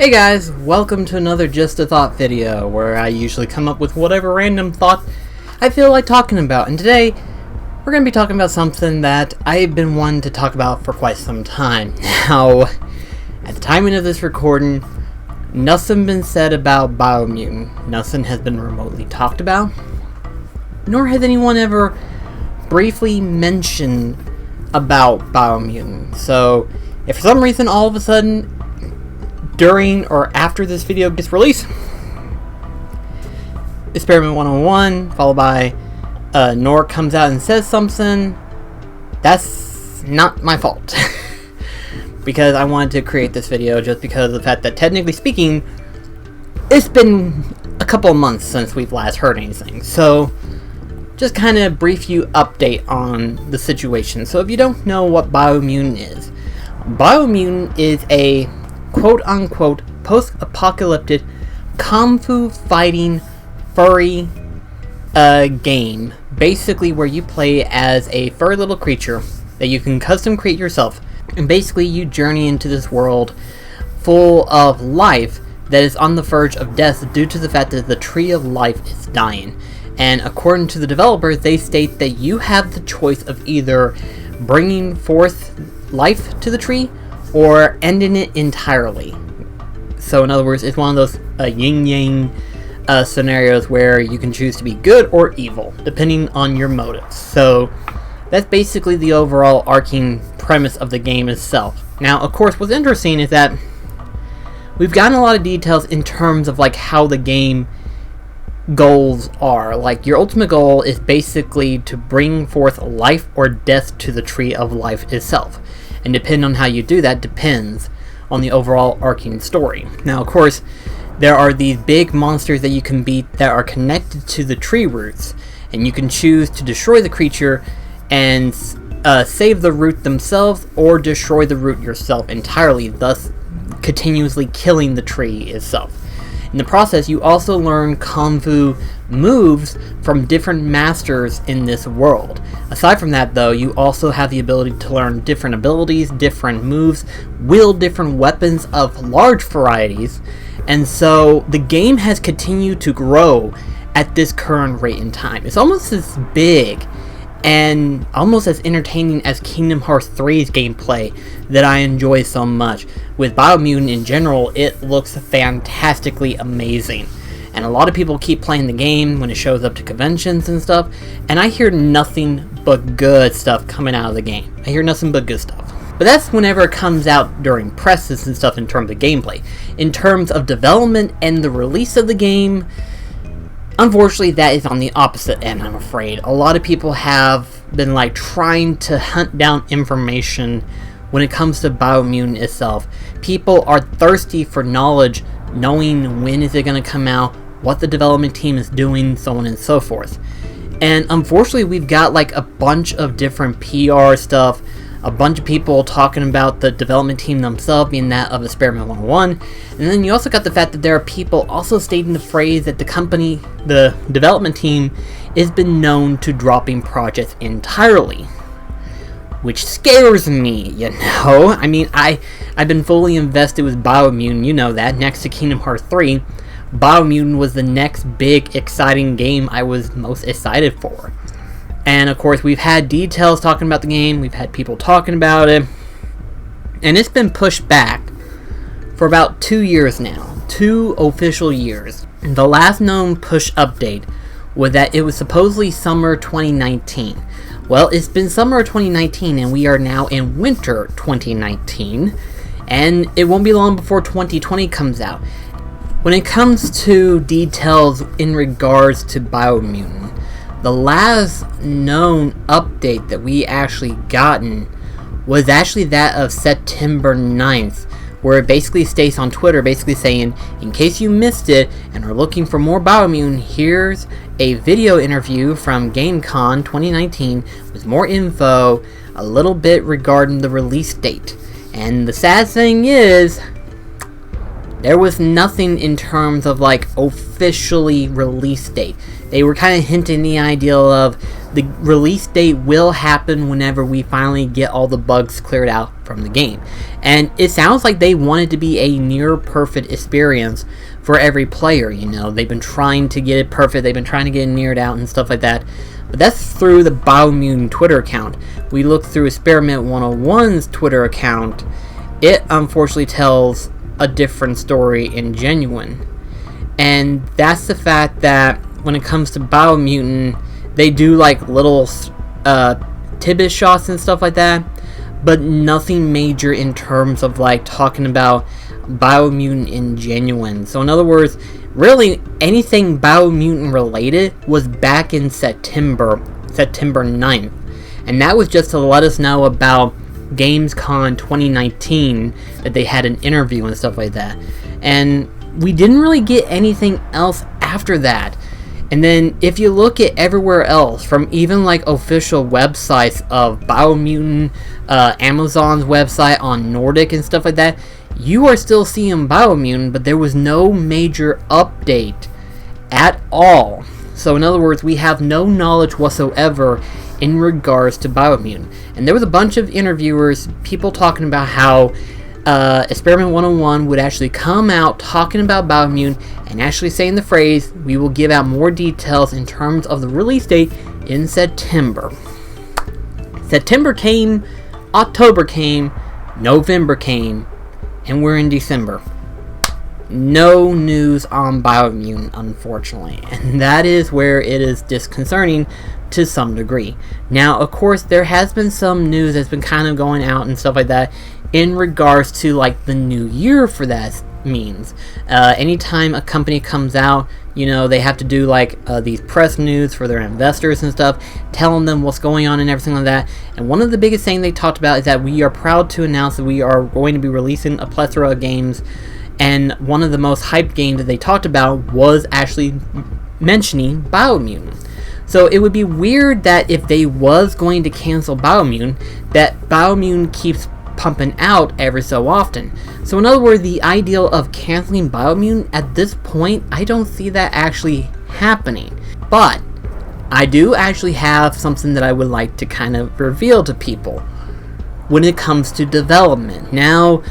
Hey guys, welcome to another Just a Thought video, where I usually come up with whatever random thought I feel like talking about. And today, we're going to be talking about something that I've been wanting to talk about for quite some time. Now, at the timing of this recording, nothing been said about Biomutant. Nothing has been remotely talked about. Nor has anyone ever briefly mentioned about Biomutant. So, if for some reason all of a sudden, during or after this video gets released, Experiment 101 followed by Nor comes out and says something, that's not my fault. Because I wanted to create this video just because of the fact that, technically speaking, it's been a couple of months since we've last heard anything. So just kind of brief you update on the situation. So if you don't know what Biomutant is a quote-unquote post-apocalyptic kung fu fighting furry game, basically where you play as a furry little creature that you can custom create yourself, and basically you journey into this world full of life that is on the verge of death due to the fact that the tree of life is dying. And according to the developers, they state that you have the choice of either bringing forth life to the tree or ending it entirely. So in other words, it's one of those yin-yang scenarios where you can choose to be good or evil, depending on your motives. So that's basically the overall arcing premise of the game itself. Now, of course, what's interesting is that we've gotten a lot of details in terms of like how the game goals are. Like, your ultimate goal is basically to bring forth life or death to the tree of life itself. And depending on how you do that depends on the overall arcing story. Now, of course, there are these big monsters that you can beat that are connected to the tree roots, and you can choose to destroy the creature and save the root themselves, or destroy the root yourself entirely, thus continuously killing the tree itself. In the process, you also learn kung fu moves from different masters in this world. Aside from that, though, you also have the ability to learn different abilities, different moves, wield different weapons of large varieties, and so the game has continued to grow at this current rate in time. It's almost as big and almost as entertaining as Kingdom Hearts 3's gameplay that I enjoy so much. With Biomutant in general, it looks fantastically amazing. And a lot of people keep playing the game when it shows up to conventions and stuff, and I hear nothing but good stuff coming out of the game. I hear nothing but good stuff. But that's whenever it comes out during presses and stuff in terms of gameplay. In terms of development and the release of the game, unfortunately, that is on the opposite end, I'm afraid. A lot of people have been like trying to hunt down information when it comes to Biomutant itself. People are thirsty for knowledge, knowing when is it going to come out, what the development team is doing, so on and so forth. And unfortunately, we've got like a bunch of different PR stuff, a bunch of people talking about the development team themselves being that of Experiment 101, and then you also got the fact that there are people also stating the phrase that the development team has been known to dropping projects entirely. Which scares me, you know? I mean, I've been fully invested with Biomutant, you know that. Next to Kingdom Hearts 3, Biomutant was the next big, exciting game I was most excited for. And of course, we've had details talking about the game, we've had people talking about it, and it's been pushed back for about 2 years now. 2 official years. The last known push update was that it was supposedly summer 2019. Well, it's been summer 2019, and we are now in winter 2019, and it won't be long before 2020 comes out. When it comes to details in regards to Biomutant, the last known update that we actually gotten was actually that of September 9th, where it basically states on Twitter, basically saying, in case you missed it and are looking for more Biomutant, here's a video interview from GameCon 2019 with more info, a little bit regarding the release date. And the sad thing is, There was nothing in terms of like officially release date. They were kind of hinting the idea of the release date will happen whenever we finally get all the bugs cleared out from the game. And it sounds like they wanted to be a near perfect experience for every player. You know, they've been trying to get it perfect, they've been trying to get it neared out and stuff like that. But that's through the Biomutant Twitter account. We look through Experiment 101's Twitter account. It unfortunately tells a different story in Genuine. And that's the fact that when it comes to Biomutant, they do like little tidbit shots and stuff like that, but nothing major in terms of like talking about Biomutant in Genuine. So in other words, really anything Biomutant related was back in September 9th. And that was just to let us know about Gamescom 2019, that they had an interview and stuff like that. And we didn't really get anything else after that. And then if you look at everywhere else, from even like official websites of Biomutant, Amazon's website on Nordic and stuff like that, you are still seeing Biomutant, but there was no major update at all. So in other words, we have no knowledge whatsoever in regards to Biomutant. And there was a bunch of interviewers, people talking about how Experiment 101 would actually come out talking about Biomutant and actually saying the phrase, we will give out more details in terms of the release date in September. September came, October came, November came, and we're in December. No news on Biomutant, unfortunately, and that is where it is disconcerting to some degree. Now, of course, there has been some news that's been kind of going out and stuff like that in regards to like the new year for that means. Anytime a company comes out, you know, they have to do like these press news for their investors and stuff, telling them what's going on and everything like that. And one of the biggest things they talked about is that we are proud to announce that we are going to be releasing a plethora of games. And one of the most hyped games that they talked about was actually mentioning Biomutant. So it would be weird that if they was going to cancel Biomutant, that Biomutant keeps pumping out every so often. So in other words, the ideal of canceling Biomutant at this point, I don't see that actually happening. But I do actually have something that I would like to kind of reveal to people when it comes to development. Now,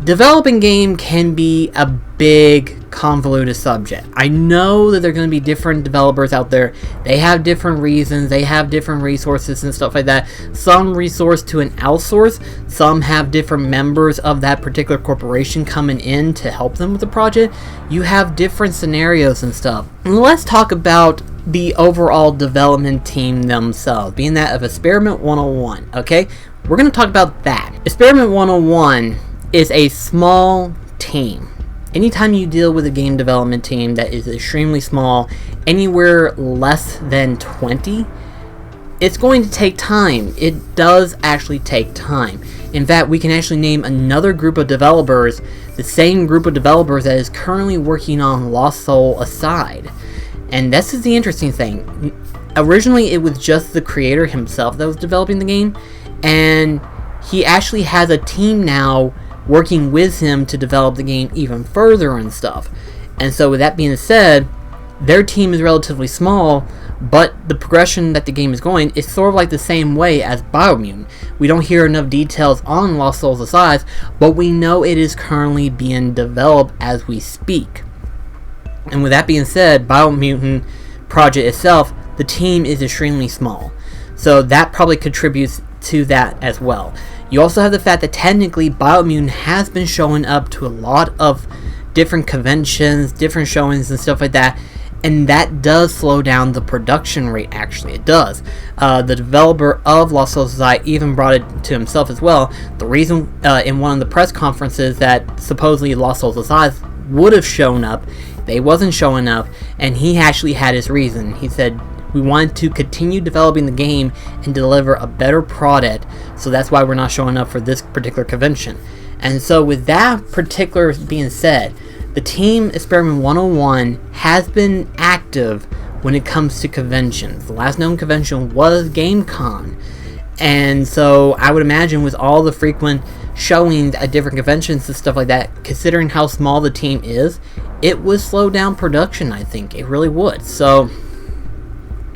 developing game can be a big, convoluted subject. I know that there are going to be different developers out there. They have different reasons, they have different resources and stuff like that. Some resource to an outsource, some have different members of that particular corporation coming in to help them with the project. You have different scenarios and stuff. And let's talk about the overall development team themselves, being that of Experiment 101, okay? We're going to talk about that. Experiment 101 is a small team. Anytime you deal with a game development team that is extremely small, anywhere less than 20, it's going to take time. It does actually take time. In fact, we can actually name another group of developers, the same group of developers that is currently working on Lost Soul aside. And this is the interesting thing. Originally, it was just the creator himself that was developing the game, and he actually has a team now working with him to develop the game even further and stuff. And so with that being said, their team is relatively small, but the progression that the game is going is sort of like the same way as Biomutant. We don't hear enough details on Lost Souls aside, but we know it is currently being developed as we speak. And with that being said, Biomutant project itself, the team is extremely small. So that probably contributes to that as well. You also have the fact that technically Biomutant has been showing up to a lot of different conventions, different showings and stuff like that, and that does slow down the production rate. Actually, it does. The developer of Lost Souls Society even brought it to himself as well. The reason in one of the press conferences that supposedly Lost Souls Society would have shown up, they wasn't showing up, and he actually had his reason. He said, we wanted to continue developing the game and deliver a better product, so that's why we're not showing up for this particular convention. And so with that particular being said, the team Experiment 101 has been active when it comes to conventions. The last known convention was GameCon. And so I would imagine with all the frequent showings at different conventions and stuff like that, considering how small the team is, it would slow down production, I think. It really would. So,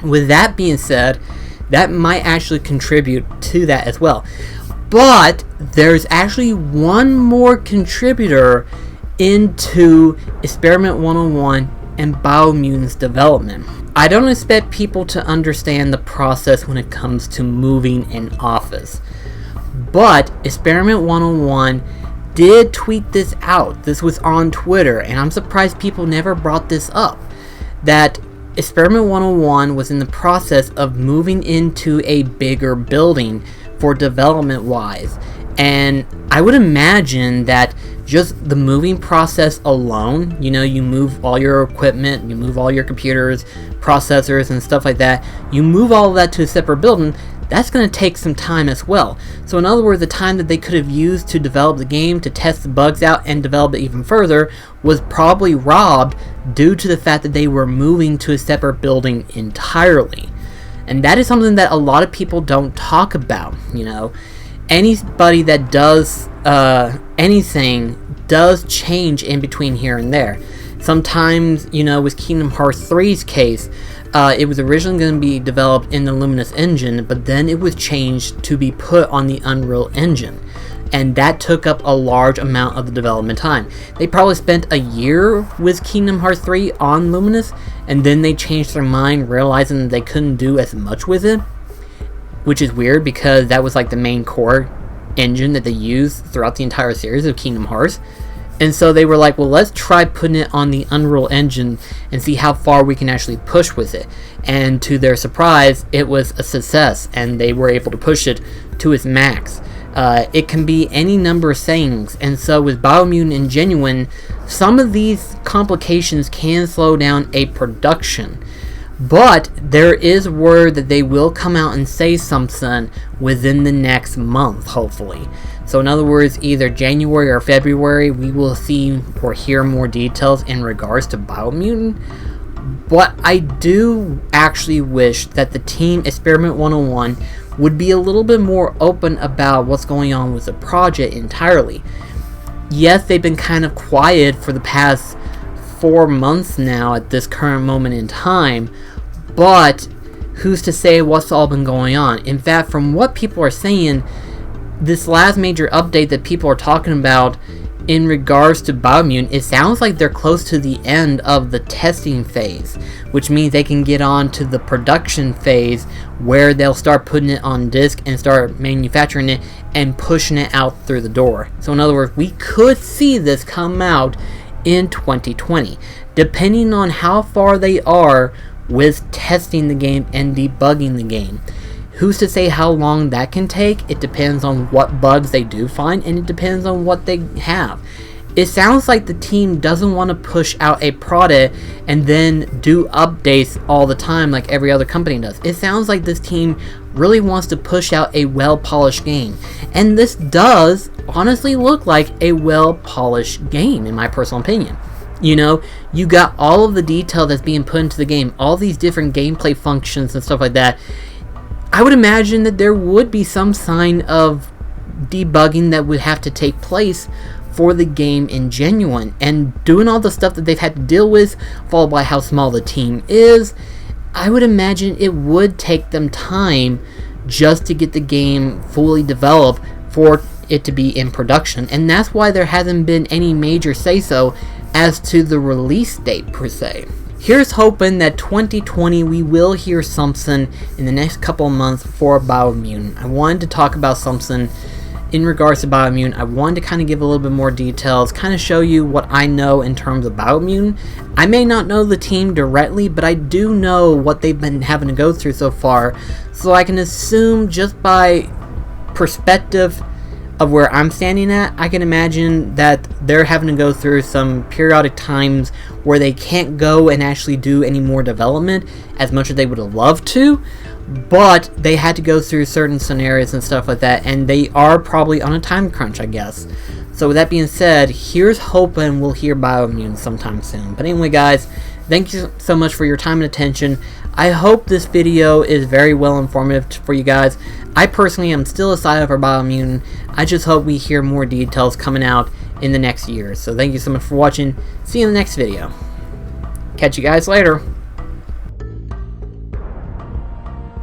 with that being said, that might actually contribute to that as well. But there's actually one more contributor into Experiment 101 and Biomutant's development. I don't expect people to understand the process when it comes to moving an office, but Experiment 101 did tweet this out. This was on Twitter, and I'm surprised people never brought this up, that Experiment 101 was in the process of moving into a bigger building for development wise. And I would imagine that just the moving process alone, you know, you move all your equipment, you move all your computers, processors, and stuff like that, you move all of that to a separate building, that's going to take some time as well. So in other words, the time that they could have used to develop the game, to test the bugs out and develop it even further, was probably robbed due to the fact that they were moving to a separate building entirely. And that is something that a lot of people don't talk about, you know. Anybody that does anything does change in between here and there. Sometimes, you know, with Kingdom Hearts 3's case, it was originally going to be developed in the Luminous engine, but then it was changed to be put on the Unreal Engine. And that took up a large amount of the development time. They probably spent a year with Kingdom Hearts 3 on Luminous, and then they changed their mind, realizing that they couldn't do as much with it. Which is weird, because that was like the main core engine that they used throughout the entire series of Kingdom Hearts. And so they were like, well, let's try putting it on the Unreal Engine and see how far we can actually push with it. And to their surprise, it was a success, and they were able to push it to its max. It can be any number of things, and so with Biomutant and Genuine, some of these complications can slow down a production. But there is word that they will come out and say something within the next month, hopefully. So in other words, either January or February, we will see or hear more details in regards to Biomutant. But I do actually wish that the team Experiment 101 would be a little bit more open about what's going on with the project entirely. Yes, they've been kind of quiet for the past 4 months now at this current moment in time, but who's to say what's all been going on? In fact, from what people are saying, this last major update that people are talking about in regards to Biomutant, it sounds like they're close to the end of the testing phase, which means they can get on to the production phase where they'll start putting it on disc and start manufacturing it and pushing it out through the door. So in other words, we could see this come out in 2020, depending on how far they are with testing the game and debugging the game. Who's to say how long that can take? It depends on what bugs they do find, and it depends on what they have. It sounds like the team doesn't want to push out a product and then do updates all the time like every other company does. It sounds like this team really wants to push out a well-polished game. And this does honestly look like a well-polished game, in my personal opinion. You know, you got all of the detail that's being put into the game, all these different gameplay functions and stuff like that. I would imagine that there would be some sign of debugging that would have to take place for the game in Genuine, and doing all the stuff that they've had to deal with, followed by how small the team is, I would imagine it would take them time just to get the game fully developed for it to be in production. And that's why there hasn't been any major say-so as to the release date per se. Here's hoping that 2020 we will hear something in the next couple of months for Biomutant. I wanted to talk about something in regards to Biomutant. I wanted to kind of give a little bit more details, kind of show you what I know in terms of Biomutant. I may not know the team directly, but I do know what they've been having to go through so far, so I can assume just by perspective of where I'm standing at, I can imagine that they're having to go through some periodic times where they can't go and actually do any more development as much as they would have loved to, but they had to go through certain scenarios and stuff like that, and they are probably on a time crunch, I guess. So with that being said, here's hoping we'll hear Biomutant sometime soon. But anyway, guys, thank you so much for your time and attention. I hope this video is very well informative for you guys. I personally am still excited for Biomutant. I just hope we hear more details coming out in the next year. So thank you so much for watching. See you in the next video. Catch you guys later.